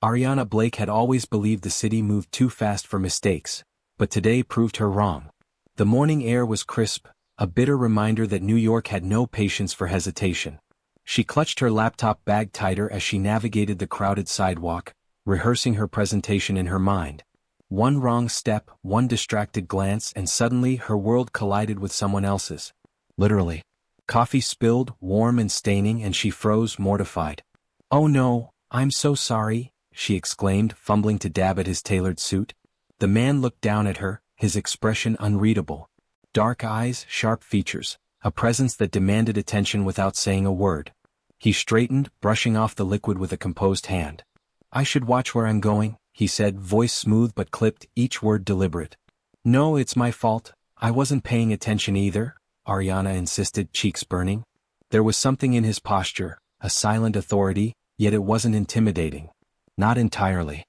Ariana Blake had always believed the city moved too fast for mistakes, but today proved her wrong. The morning air was crisp, a bitter reminder that New York had no patience for hesitation. She clutched her laptop bag tighter as she navigated the crowded sidewalk, rehearsing her presentation in her mind. One wrong step, one distracted glance, and suddenly her world collided with someone else's. Literally. Coffee spilled, warm and staining, and she froze, mortified. "Oh no, I'm so sorry," she exclaimed, fumbling to dab at his tailored suit. The man looked down at her, his expression unreadable. Dark eyes, sharp features, a presence that demanded attention without saying a word. He straightened, brushing off the liquid with a composed hand. "I should watch where I'm going," he said, voice smooth but clipped, each word deliberate. "No, it's my fault. I wasn't paying attention either," Ariana insisted, cheeks burning. There was something in his posture, a silent authority, yet it wasn't intimidating. Not entirely.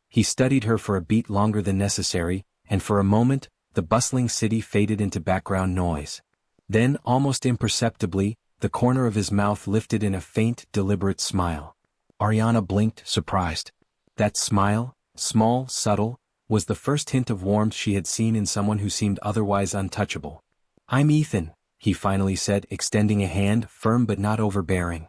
He studied her for a beat longer than necessary, and for a moment, the bustling city faded into background noise. Then, almost imperceptibly, the corner of his mouth lifted in a faint, deliberate smile. Ariana blinked, surprised. That smile, small, subtle, was the first hint of warmth she had seen in someone who seemed otherwise untouchable. "I'm Ethan," he finally said, extending a hand, firm but not overbearing.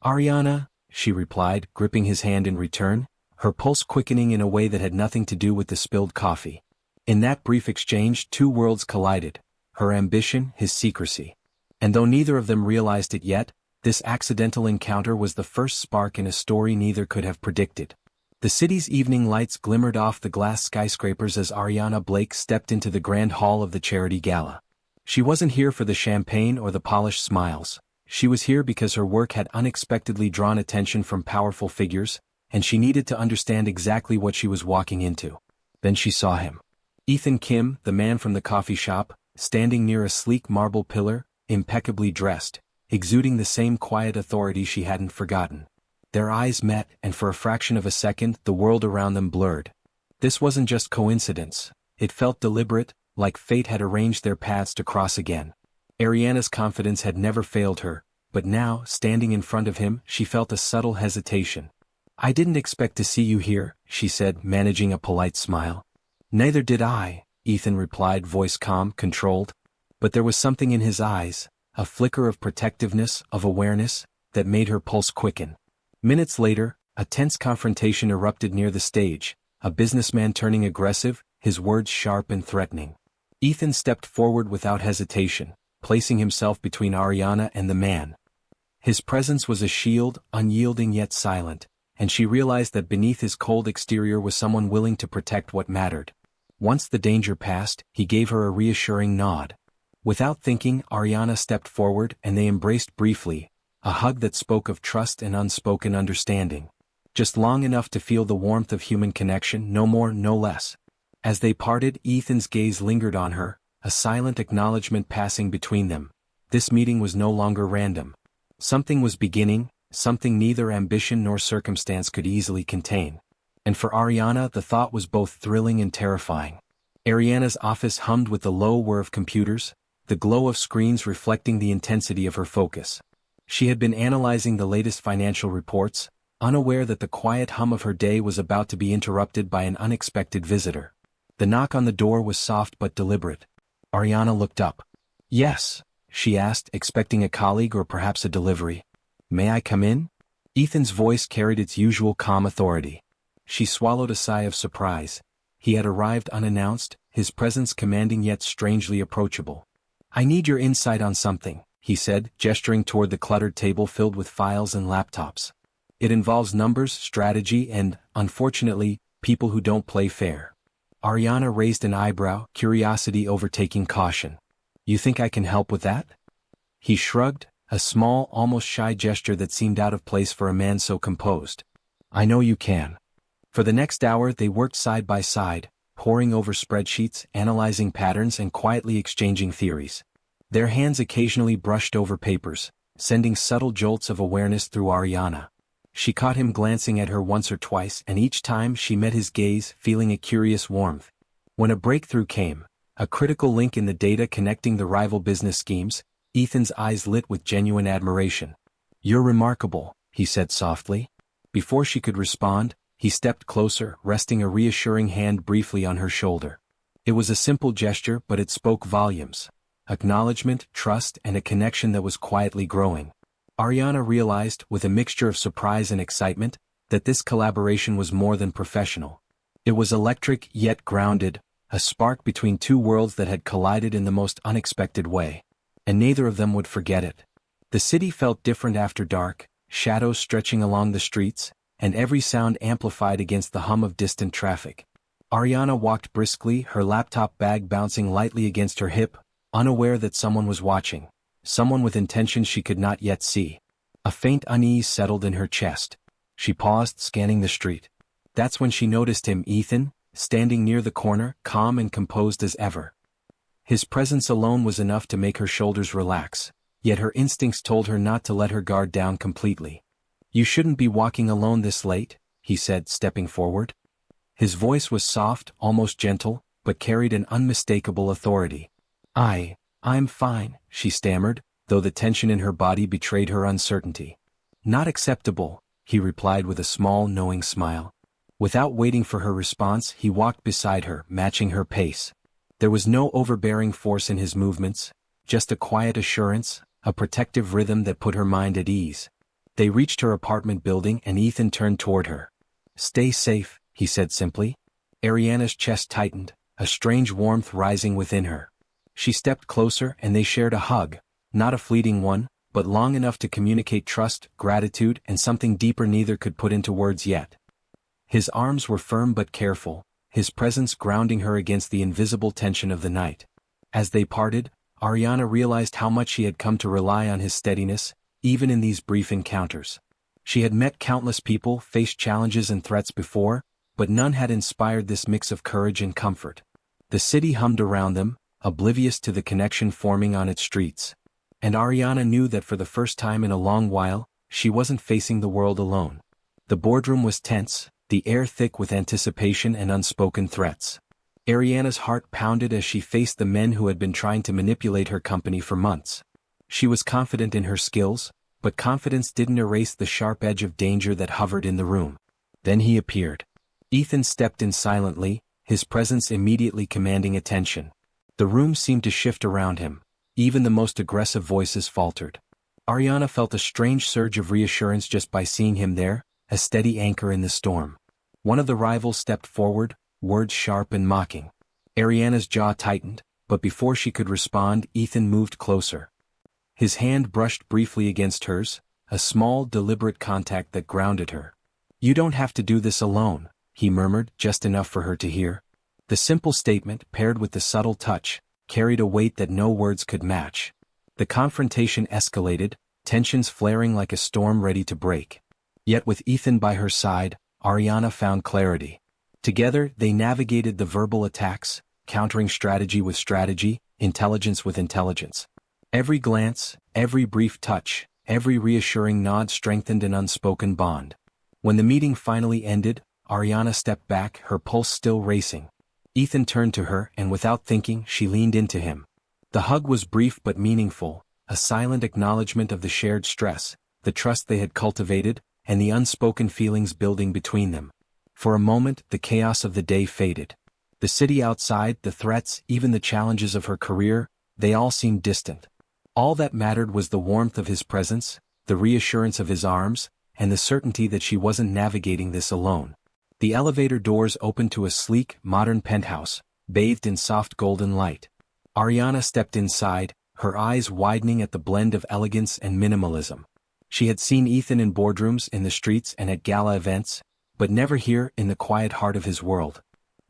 "Ariana," she replied, gripping his hand in return, her pulse quickening in a way that had nothing to do with the spilled coffee. In that brief exchange, two worlds collided, her ambition, his secrecy. And though neither of them realized it yet, this accidental encounter was the first spark in a story neither could have predicted. The city's evening lights glimmered off the glass skyscrapers as Ariana Blake stepped into the grand hall of the charity gala. She wasn't here for the champagne or the polished smiles. She was here because her work had unexpectedly drawn attention from powerful figures, and she needed to understand exactly what she was walking into. Then she saw him. Ethan Kim, the man from the coffee shop, standing near a sleek marble pillar, impeccably dressed, exuding the same quiet authority she hadn't forgotten. Their eyes met, and for a fraction of a second, the world around them blurred. This wasn't just coincidence. It felt deliberate, like fate had arranged their paths to cross again. Ariana's confidence had never failed her, but now, standing in front of him, she felt a subtle hesitation. "I didn't expect to see you here," she said, managing a polite smile. "Neither did I," Ethan replied, voice calm, controlled. But there was something in his eyes, a flicker of protectiveness, of awareness, that made her pulse quicken. Minutes later, a tense confrontation erupted near the stage, a businessman turning aggressive, his words sharp and threatening. Ethan stepped forward without hesitation, placing himself between Ariana and the man. His presence was a shield, unyielding yet silent, and she realized that beneath his cold exterior was someone willing to protect what mattered. Once the danger passed, he gave her a reassuring nod. Without thinking, Ariana stepped forward and they embraced briefly, a hug that spoke of trust and unspoken understanding. Just long enough to feel the warmth of human connection, no more, no less. As they parted, Ethan's gaze lingered on her, a silent acknowledgement passing between them. This meeting was no longer random. Something was beginning, something neither ambition nor circumstance could easily contain. And for Ariana, the thought was both thrilling and terrifying. Ariana's office hummed with the low whir of computers, the glow of screens reflecting the intensity of her focus. She had been analyzing the latest financial reports, unaware that the quiet hum of her day was about to be interrupted by an unexpected visitor. The knock on the door was soft but deliberate. Ariana looked up. "Yes," she asked, expecting a colleague or perhaps a delivery. "May I come in?" Ethan's voice carried its usual calm authority. She swallowed a sigh of surprise. He had arrived unannounced, his presence commanding yet strangely approachable. "I need your insight on something," he said, gesturing toward the cluttered table filled with files and laptops. "It involves numbers, strategy, and, unfortunately, people who don't play fair." Ariana raised an eyebrow, curiosity overtaking caution. "You think I can help with that?" He shrugged, a small, almost shy gesture that seemed out of place for a man so composed. "I know you can." For the next hour they worked side by side, poring over spreadsheets, analyzing patterns and quietly exchanging theories. Their hands occasionally brushed over papers, sending subtle jolts of awareness through Ariana. She caught him glancing at her once or twice, and each time she met his gaze, feeling a curious warmth. When a breakthrough came, a critical link in the data connecting the rival business schemes, Ethan's eyes lit with genuine admiration. "You're remarkable," he said softly. Before she could respond, He stepped closer, resting a reassuring hand briefly on her shoulder. It was a simple gesture, but it spoke volumes. Acknowledgement, trust, and a connection that was quietly growing. Ariana realized, with a mixture of surprise and excitement, that this collaboration was more than professional. It was electric yet grounded, a spark between two worlds that had collided in the most unexpected way. And neither of them would forget it. The city felt different after dark, shadows stretching along the streets, and every sound amplified against the hum of distant traffic. Ariana walked briskly, her laptop bag bouncing lightly against her hip, unaware that someone was watching, someone with intentions she could not yet see. A faint unease settled in her chest. She paused, scanning the street. That's when she noticed him, Ethan, standing near the corner, calm and composed as ever. His presence alone was enough to make her shoulders relax, yet her instincts told her not to let her guard down completely. "You shouldn't be walking alone this late," he said, stepping forward. His voice was soft, almost gentle, but carried an unmistakable authority. I'm fine," she stammered, though the tension in her body betrayed her uncertainty. "Not acceptable," he replied with a small, knowing smile. Without waiting for her response, he walked beside her, matching her pace. There was no overbearing force in his movements, just a quiet assurance, a protective rhythm that put her mind at ease. They reached her apartment building and Ethan turned toward her. "Stay safe," he said simply. Ariana's chest tightened, a strange warmth rising within her. She stepped closer and they shared a hug, not a fleeting one, but long enough to communicate trust, gratitude, and something deeper neither could put into words yet. His arms were firm but careful, his presence grounding her against the invisible tension of the night. As they parted, Ariana realized how much she had come to rely on his steadiness, even in these brief encounters. She had met countless people, faced challenges and threats before, but none had inspired this mix of courage and comfort. The city hummed around them, oblivious to the connection forming on its streets. And Ariana knew that for the first time in a long while, she wasn't facing the world alone. The boardroom was tense, the air thick with anticipation and unspoken threats. Ariana's heart pounded as she faced the men who had been trying to manipulate her company for months. She was confident in her skills, but confidence didn't erase the sharp edge of danger that hovered in the room. Then he appeared. Ethan stepped in silently, his presence immediately commanding attention. The room seemed to shift around him. Even the most aggressive voices faltered. Ariana felt a strange surge of reassurance just by seeing him there, a steady anchor in the storm. One of the rivals stepped forward, words sharp and mocking. Ariana's jaw tightened, but before she could respond, Ethan moved closer. His hand brushed briefly against hers, a small, deliberate contact that grounded her. "You don't have to do this alone," he murmured, just enough for her to hear. The simple statement, paired with the subtle touch, carried a weight that no words could match. The confrontation escalated, tensions flaring like a storm ready to break. Yet with Ethan by her side, Ariana found clarity. Together, they navigated the verbal attacks, countering strategy with strategy, intelligence with intelligence. Every glance, every brief touch, every reassuring nod strengthened an unspoken bond. When the meeting finally ended, Ariana stepped back, her pulse still racing. Ethan turned to her, and without thinking, she leaned into him. The hug was brief but meaningful, a silent acknowledgement of the shared stress, the trust they had cultivated, and the unspoken feelings building between them. For a moment, the chaos of the day faded. The city outside, the threats, even the challenges of her career, they all seemed distant. All that mattered was the warmth of his presence, the reassurance of his arms, and the certainty that she wasn't navigating this alone. The elevator doors opened to a sleek, modern penthouse, bathed in soft golden light. Ariana stepped inside, her eyes widening at the blend of elegance and minimalism. She had seen Ethan in boardrooms, in the streets, and at gala events, but never here in the quiet heart of his world.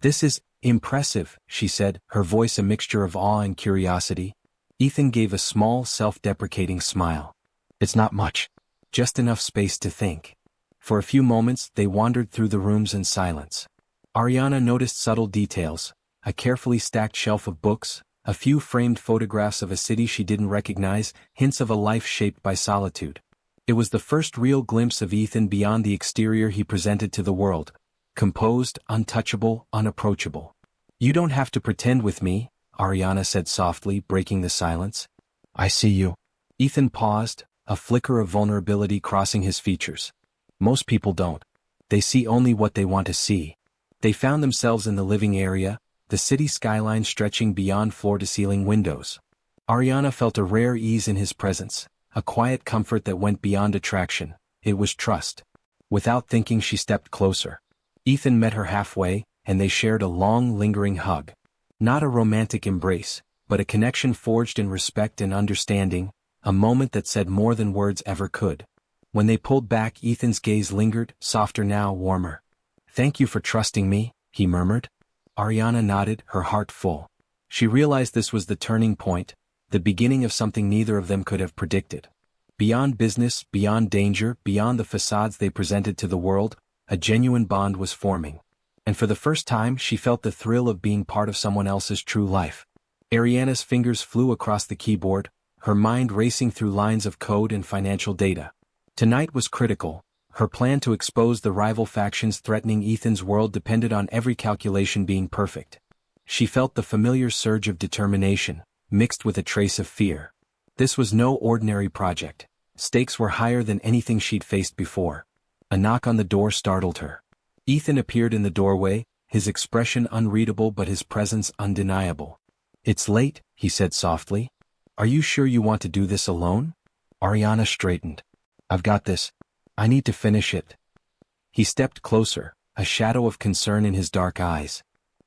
"This is impressive," she said, her voice a mixture of awe and curiosity. Ethan gave a small, self-deprecating smile. "It's not much. Just enough space to think." For a few moments, they wandered through the rooms in silence. Ariana noticed subtle details, a carefully stacked shelf of books, a few framed photographs of a city she didn't recognize, hints of a life shaped by solitude. It was the first real glimpse of Ethan beyond the exterior he presented to the world. Composed, untouchable, unapproachable. "You don't have to pretend with me," Ariana said softly, breaking the silence. "I see you." Ethan paused, a flicker of vulnerability crossing his features. "Most people don't." They see only what they want to see. They found themselves in the living area, the city skyline stretching beyond floor-to-ceiling windows. Ariana felt a rare ease in his presence, a quiet comfort that went beyond attraction. It was trust. Without thinking, she stepped closer. Ethan met her halfway, and they shared a long, lingering hug. Not a romantic embrace, but a connection forged in respect and understanding, a moment that said more than words ever could. When they pulled back, Ethan's gaze lingered, softer now, warmer. "Thank you for trusting me," he murmured. Ariana nodded, her heart full. She realized this was the turning point, the beginning of something neither of them could have predicted. Beyond business, beyond danger, beyond the facades they presented to the world, a genuine bond was forming. And for the first time, she felt the thrill of being part of someone else's true life. Ariana's fingers flew across the keyboard, her mind racing through lines of code and financial data. Tonight was critical. Her plan to expose the rival factions threatening Ethan's world depended on every calculation being perfect. She felt the familiar surge of determination, mixed with a trace of fear. This was no ordinary project. Stakes were higher than anything she'd faced before. A knock on the door startled her. Ethan appeared in the doorway, his expression unreadable but his presence undeniable. "It's late," he said softly. "Are you sure you want to do this alone?" Ariana straightened. "I've got this. I need to finish it." He stepped closer, a shadow of concern in his dark eyes.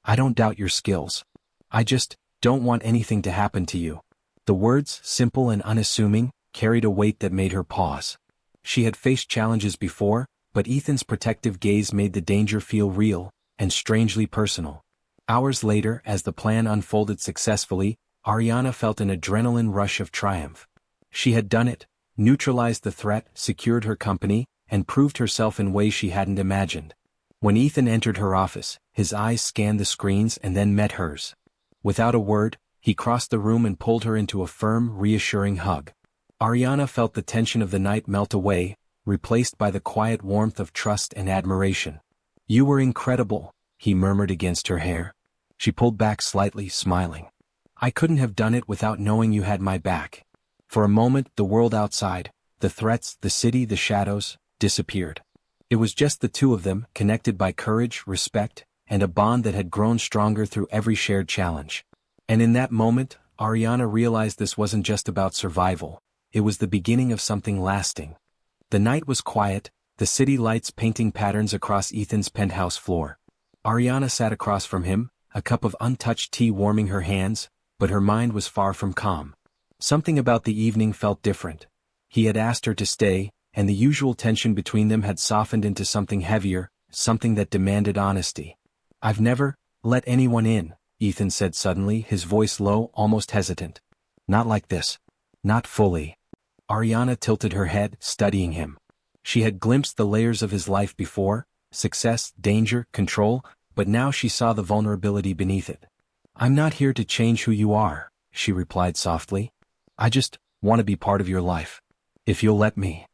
"I don't doubt your skills. I just don't want anything to happen to you." The words, simple and unassuming, carried a weight that made her pause. She had faced challenges before, but Ethan's protective gaze made the danger feel real, and strangely personal. Hours later, as the plan unfolded successfully, Ariana felt an adrenaline rush of triumph. She had done it, neutralized the threat, secured her company, and proved herself in ways she hadn't imagined. When Ethan entered her office, his eyes scanned the screens and then met hers. Without a word, he crossed the room and pulled her into a firm, reassuring hug. Ariana felt the tension of the night melt away, replaced by the quiet warmth of trust and admiration. "You were incredible," he murmured against her hair. She pulled back slightly, smiling. "I couldn't have done it without knowing you had my back." For a moment, the world outside, the threats, the city, the shadows, disappeared. It was just the two of them, connected by courage, respect, and a bond that had grown stronger through every shared challenge. And in that moment, Ariana realized this wasn't just about survival. It was the beginning of something lasting. The night was quiet, the city lights painting patterns across Ethan's penthouse floor. Ariana sat across from him, a cup of untouched tea warming her hands, but her mind was far from calm. Something about the evening felt different. He had asked her to stay, and the usual tension between them had softened into something heavier, something that demanded honesty. "I've never let anyone in," Ethan said suddenly, his voice low, almost hesitant. "Not like this. Not fully." Ariana tilted her head, studying him. She had glimpsed the layers of his life before, success, danger, control, but now she saw the vulnerability beneath it. "I'm not here to change who you are," she replied softly. "I just want to be part of your life. If you'll let me."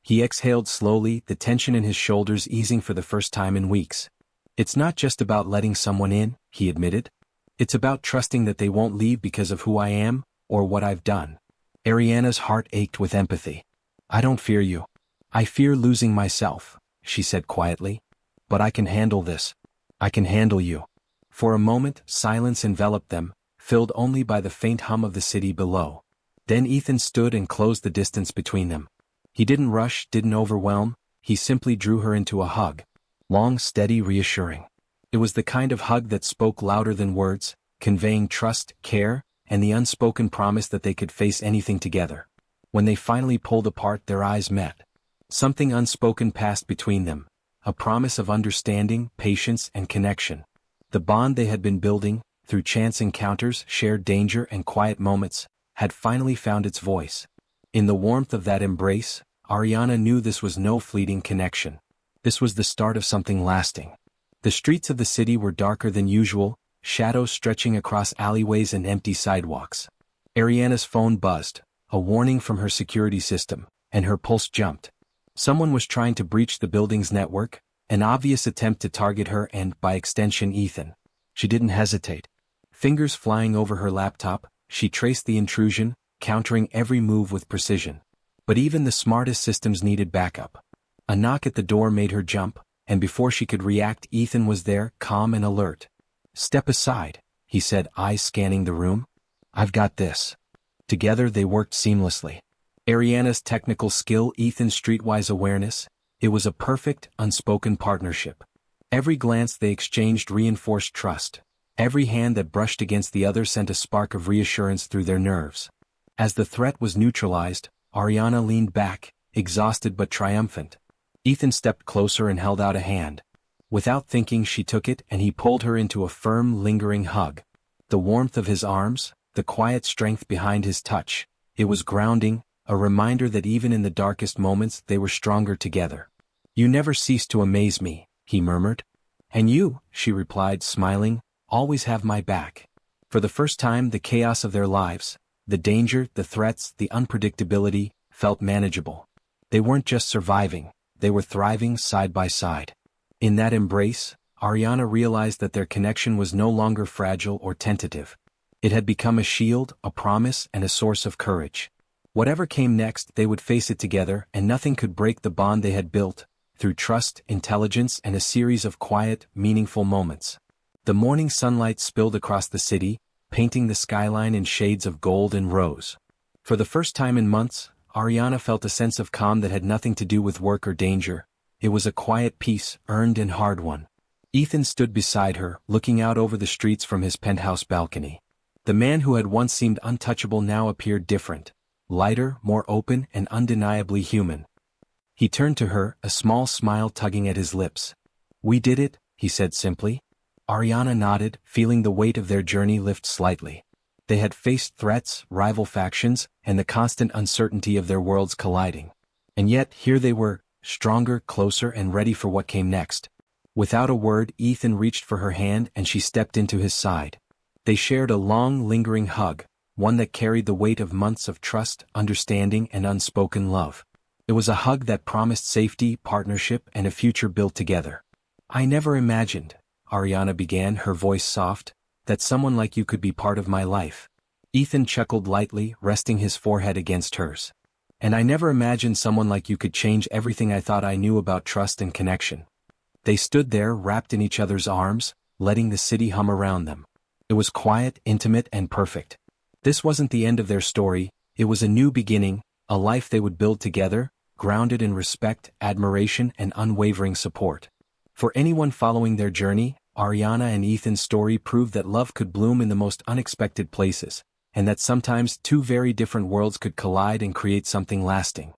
He exhaled slowly, the tension in his shoulders easing for the first time in weeks. "It's not just about letting someone in," he admitted. "It's about trusting that they won't leave because of who I am, or what I've done." Ariana's heart ached with empathy. "I don't fear you. I fear losing myself," she said quietly. "But I can handle this. I can handle you." For a moment, silence enveloped them, filled only by the faint hum of the city below. Then Ethan stood and closed the distance between them. He didn't rush, didn't overwhelm, he simply drew her into a hug. Long, steady, reassuring. It was the kind of hug that spoke louder than words, conveying trust, care, and the unspoken promise that they could face anything together. When they finally pulled apart, their eyes met. Something unspoken passed between them, a promise of understanding, patience, and connection. The bond they had been building, through chance encounters, shared danger, and quiet moments, had finally found its voice. In the warmth of that embrace, Ariana knew this was no fleeting connection. This was the start of something lasting. The streets of the city were darker than usual, shadows stretching across alleyways and empty sidewalks. Ariana's phone buzzed, a warning from her security system, and her pulse jumped. Someone was trying to breach the building's network, an obvious attempt to target her and, by extension, Ethan. She didn't hesitate. Fingers flying over her laptop, she traced the intrusion, countering every move with precision. But even the smartest systems needed backup. A knock at the door made her jump, and before she could react, Ethan was there, calm and alert. "Step aside," he said, eyes scanning the room. "I've got this." Together they worked seamlessly. Ariana's technical skill, Ethan's streetwise awareness. It was a perfect, unspoken partnership. Every glance they exchanged reinforced trust. Every hand that brushed against the other sent a spark of reassurance through their nerves. As the threat was neutralized, Ariana leaned back, exhausted but triumphant. Ethan stepped closer and held out a hand. Without thinking, she took it and he pulled her into a firm, lingering hug. The warmth of his arms, the quiet strength behind his touch, it was grounding, a reminder that even in the darkest moments they were stronger together. "You never cease to amaze me," he murmured. "And you," she replied, smiling, "always have my back." For the first time, the chaos of their lives, the danger, the threats, the unpredictability, felt manageable. They weren't just surviving, they were thriving side by side. In that embrace, Ariana realized that their connection was no longer fragile or tentative. It had become a shield, a promise, and a source of courage. Whatever came next, they would face it together, and nothing could break the bond they had built, through trust, intelligence, and a series of quiet, meaningful moments. The morning sunlight spilled across the city, painting the skyline in shades of gold and rose. For the first time in months, Ariana felt a sense of calm that had nothing to do with work or danger. It was a quiet peace, earned and hard-won. Ethan stood beside her, looking out over the streets from his penthouse balcony. The man who had once seemed untouchable now appeared different, lighter, more open, and undeniably human. He turned to her, a small smile tugging at his lips. "We did it," he said simply. Ariana nodded, feeling the weight of their journey lift slightly. They had faced threats, rival factions, and the constant uncertainty of their worlds colliding. And yet, here they were, stronger, closer, and ready for what came next. Without a word, Ethan reached for her hand and she stepped into his side. They shared a long, lingering hug, one that carried the weight of months of trust, understanding, and unspoken love. It was a hug that promised safety, partnership, and a future built together. "I never imagined," Ariana began, her voice soft, "that someone like you could be part of my life." Ethan chuckled lightly, resting his forehead against hers. "And I never imagined someone like you could change everything I thought I knew about trust and connection." They stood there, wrapped in each other's arms, letting the city hum around them. It was quiet, intimate, and perfect. This wasn't the end of their story, it was a new beginning, a life they would build together, grounded in respect, admiration, and unwavering support. For anyone following their journey, Ariana and Ethan's story proved that love could bloom in the most unexpected places, and that sometimes two very different worlds could collide and create something lasting.